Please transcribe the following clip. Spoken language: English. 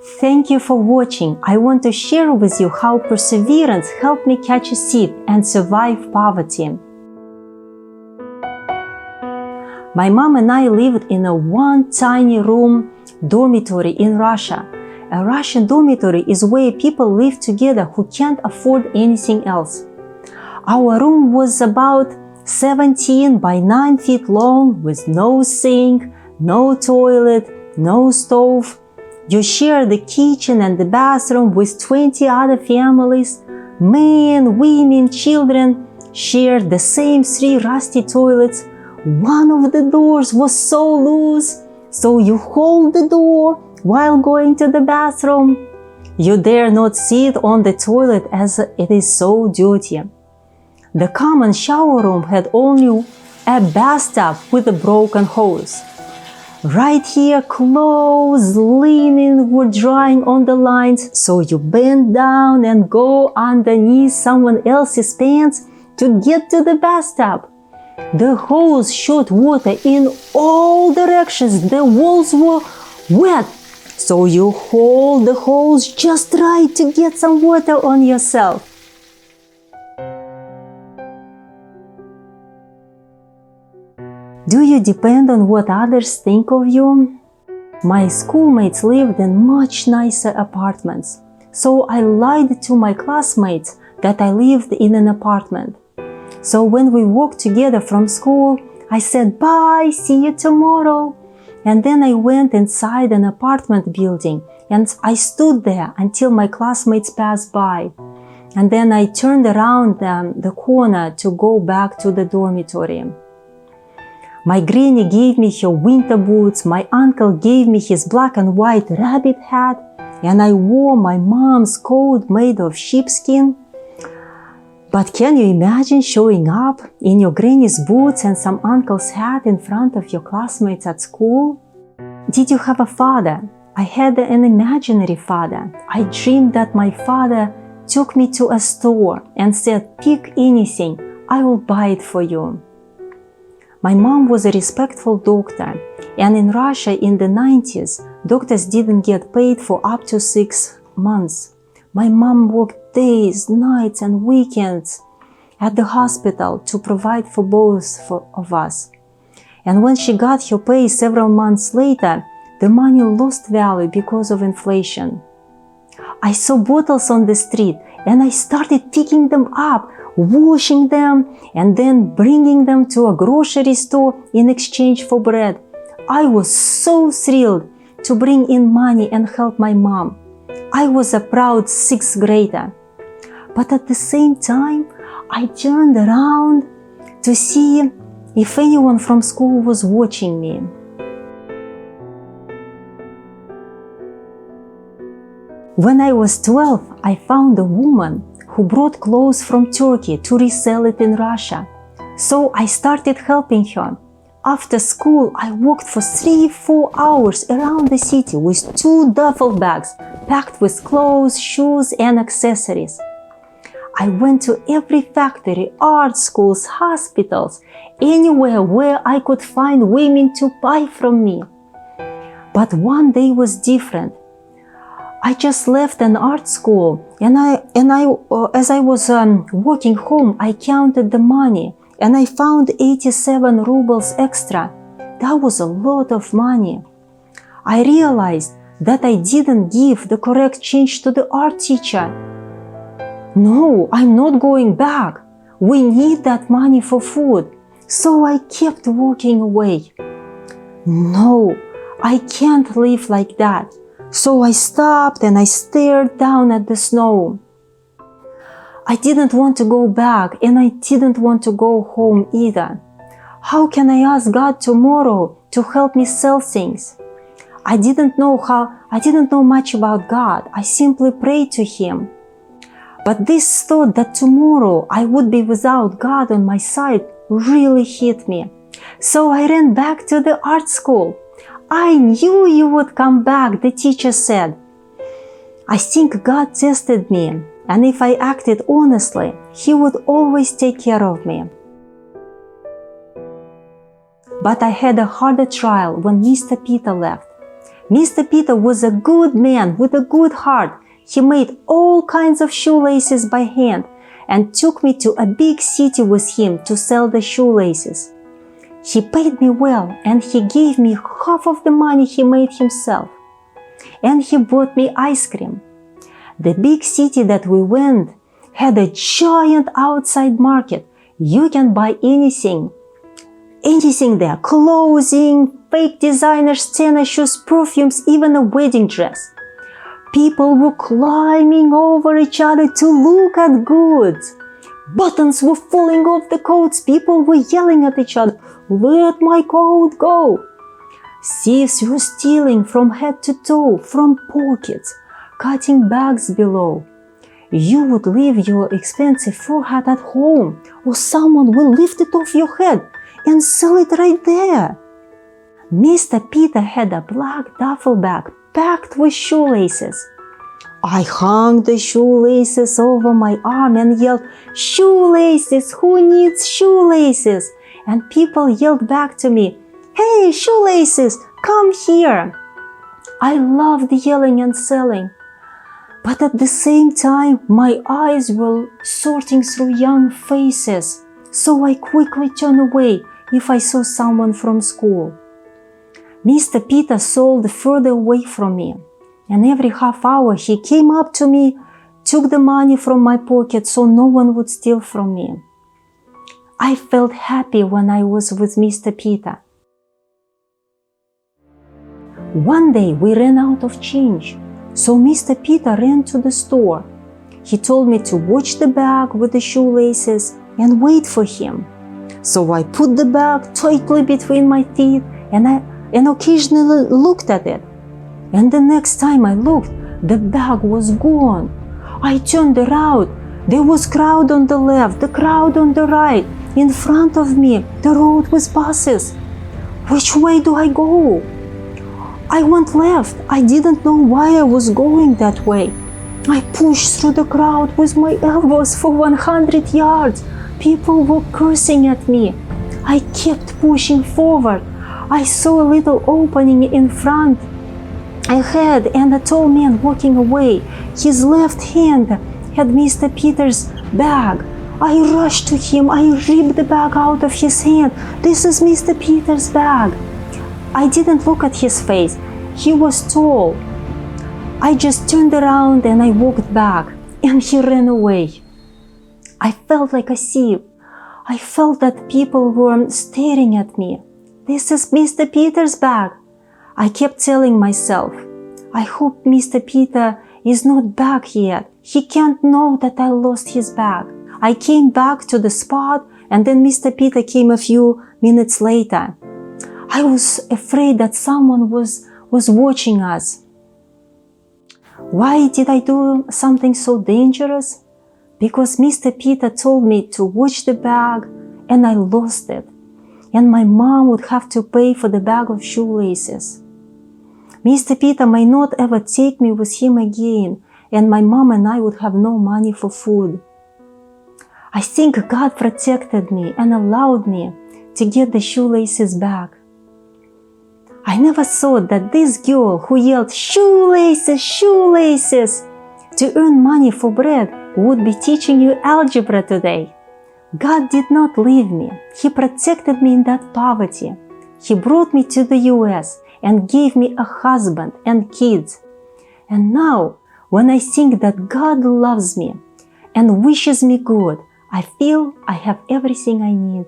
Thank you for watching. I want to share with you how perseverance helped me catch a seat and survive poverty. My mom and I lived in a one tiny room dormitory in Russia. A Russian dormitory is where people live together who can't afford anything else. Our room was about 17 by 9 feet long with no sink, no toilet, no stove. You share the kitchen and the bathroom with 20 other families. Men, women, children shared the same 3 rusty toilets. One of the doors was so loose, so you hold the door while going to the bathroom. You dare not sit on the toilet as it is so dirty. The common shower room had only a bathtub with a broken hose. Right here, clothes, linen were drying on the lines, so you bend down and go underneath someone else's pants to get to the bathtub. The hose shot water in all directions. The walls were wet, so you hold the hose just right to get some water on yourself. Do you depend on what others think of you? My schoolmates lived in much nicer apartments, so I lied to my classmates that I lived in an apartment. So when we walked together from school, I said, "Bye, see you tomorrow." And then I went inside an apartment building and I stood there until my classmates passed by. And then I turned around the corner to go back to the dormitory. My granny gave me her winter boots, my uncle gave me his black and white rabbit hat, and I wore my mom's coat made of sheepskin. But can you imagine showing up in your granny's boots and some uncle's hat in front of your classmates at school? Did you have a father? I had an imaginary father. I dreamed that my father took me to a store and said, "Pick anything, I will buy it for you." My mom was a respectful doctor, and in Russia in the 90s, doctors didn't get paid for up to 6 months. My mom worked days, nights, and weekends at the hospital to provide for both of us. And when she got her pay several months later, the money lost value because of inflation. I saw bottles on the street and I started picking them up, washing them, and then bringing them to a grocery store in exchange for bread. I was so thrilled to bring in money and help my mom. I was a proud 6th grader. But at the same time, I turned around to see if anyone from school was watching me. When I was 12, I found a woman who brought clothes from Turkey to resell it in Russia. So I started helping her. After school, I walked for 3-4 hours around the city with 2 duffel bags packed with clothes, shoes, and accessories. I went to every factory, art schools, hospitals, anywhere where I could find women to buy from me. But one day was different. I just left an art school, and as I was walking home, I counted the money, and I found 87 rubles extra. That was a lot of money. I realized that I didn't give the correct change to the art teacher. No, I'm not going back. We need that money for food. So I kept walking away. No, I can't live like that. So I stopped and I stared down at the snow. I didn't want to go back and I didn't want to go home either. How can I ask God tomorrow to help me sell things? I didn't know much about God. I simply prayed to Him. But this thought that tomorrow I would be without God on my side really hit me. So I ran back to the art school. "I knew you would come back," the teacher said. I think God tested me, and if I acted honestly, He would always take care of me. But I had a harder trial when Mr. Peter left. Mr. Peter was a good man with a good heart. He made all kinds of shoelaces by hand and took me to a big city with him to sell the shoelaces. He paid me well and he gave me half of the money he made himself. And he bought me ice cream. The big city that we went had a giant outside market. You can buy anything there. Clothing, fake designers, tennis shoes, perfumes, even a wedding dress. People were climbing over each other to look at goods. Buttons were falling off the coats. People were yelling at each other, "Let my coat go!" Thieves were stealing from head to toe, from pockets, cutting bags below. You would leave your expensive fur hat at home, or someone will lift it off your head and sell it right there. Mr. Peter had a black duffel bag packed with shoelaces. I hung the shoelaces over my arm and yelled, "Shoelaces! Who needs shoelaces?" And people yelled back to me, "Hey, shoelaces, come here!" I loved yelling and selling, but at the same time, my eyes were sorting through young faces, so I quickly turned away if I saw someone from school. Mr. Peter sold further away from me, and every half hour he came up to me, took the money from my pocket so no one would steal from me. I felt happy when I was with Mr. Peter. One day we ran out of change, so Mr. Peter ran to the store. He told me to watch the bag with the shoelaces and wait for him. So I put the bag tightly between my teeth and occasionally looked at it. And the next time I looked, the bag was gone. I turned around. There was crowd on the left, the crowd on the right. In front of me, the road with buses. Which way do I go? I went left. I didn't know why I was going that way. I pushed through the crowd with my elbows for 100 yards. People were cursing at me. I kept pushing forward. I saw a little opening in front ahead and a tall man walking away. His left hand had Mr. Peter's bag. I rushed to him. I ripped the bag out of his hand. "This is Mr. Peter's bag." I didn't look at his face. He was tall. I just turned around and I walked back, and he ran away. I felt like a thief. I felt that people were staring at me. "This is Mr. Peter's bag." I kept telling myself, "I hope Mr. Peter is not back yet. He can't know that I lost his bag." I came back to the spot, and then Mr. Peter came a few minutes later. I was afraid that someone was watching us. Why did I do something so dangerous? Because Mr. Peter told me to watch the bag, and I lost it. And my mom would have to pay for the bag of shoelaces. Mr. Peter might not ever take me with him again, and my mom and I would have no money for food. I think God protected me and allowed me to get the shoelaces back. I never thought that this girl who yelled, "Shoelaces, shoelaces," to earn money for bread would be teaching you algebra today. God did not leave me. He protected me in that poverty. He brought me to the US and gave me a husband and kids. And now, when I think that God loves me and wishes me good, I feel I have everything I need.